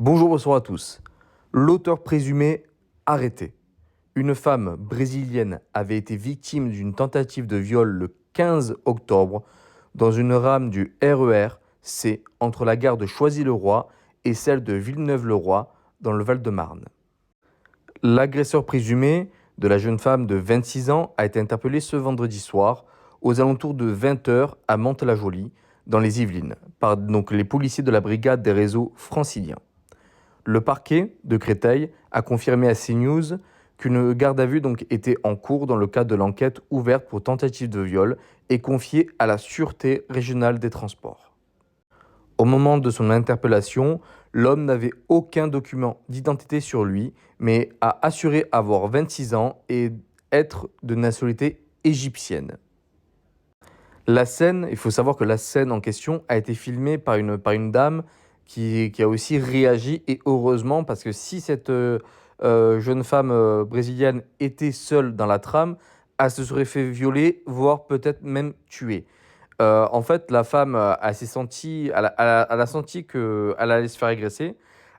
Bonjour, bonsoir à tous. L'auteur présumé arrêté. Une femme brésilienne avait été victime d'une tentative de viol le 15 octobre dans une rame du RER C entre la gare de Choisy-le-Roi et celle de Villeneuve-le-Roi dans le Val-de-Marne. L'agresseur présumé de la jeune femme de 26 ans a été interpellé ce vendredi soir aux alentours de 20 h à Mantes-la-Jolie dans les Yvelines par les policiers de la brigade des réseaux franciliens. Le parquet de Créteil a confirmé à CNews qu'une garde à vue était en cours dans le cadre de l'enquête ouverte pour tentative de viol et confiée à la Sûreté régionale des transports. Au moment de son interpellation, l'homme n'avait aucun document d'identité sur lui, mais a assuré avoir 26 ans et être de nationalité égyptienne. La scène, il faut savoir que la scène en question a été filmée par une dame qui a aussi réagi, et heureusement, parce que si cette jeune femme brésilienne était seule dans la trame, elle se serait fait violer, voire peut-être même tuer. En fait, la femme elle s'est sentie, elle a senti qu'elle allait se faire agresser.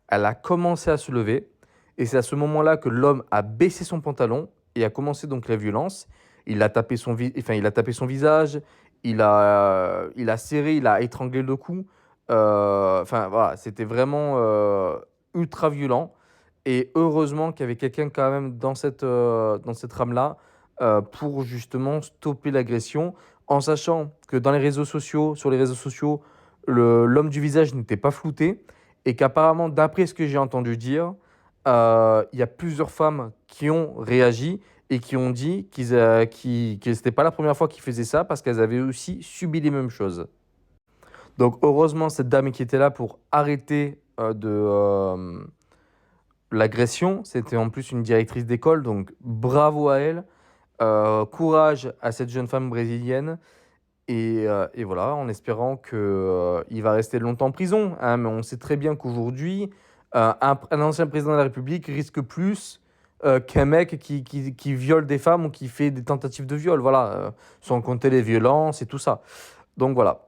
Elle a commencé à se lever. Et c'est à ce moment-là que l'homme a baissé son pantalon et a commencé donc la violence. Il a tapé son visage, il a serré, il a étranglé le cou. Enfin, voilà, c'était vraiment ultra violent. Et heureusement qu'il y avait quelqu'un quand même dans cette rame-là pour justement stopper l'agression, en sachant que sur les réseaux sociaux, l'homme du visage n'était pas flouté et qu'apparemment, d'après ce que j'ai entendu dire, il y a plusieurs femmes qui ont réagi et qui ont dit que c'était pas la première fois qu'ils faisaient ça parce qu'elles avaient aussi subi les mêmes choses. Donc heureusement, cette dame qui était là pour arrêter l'agression, c'était en plus une directrice d'école, donc bravo à elle. Courage à cette jeune femme brésilienne. Et voilà, en espérant qu'il va rester longtemps en prison, hein, mais on sait très bien qu'aujourd'hui, un ancien président de la République risque plus qu'un mec qui viole des femmes ou qui fait des tentatives de viol, voilà, sans compter les violences et tout ça. Donc voilà,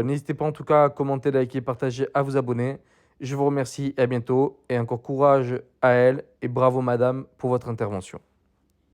n'hésitez pas en tout cas à commenter, liker, partager, à vous abonner. Je vous remercie et à bientôt. Et encore courage à elle et bravo madame pour votre intervention.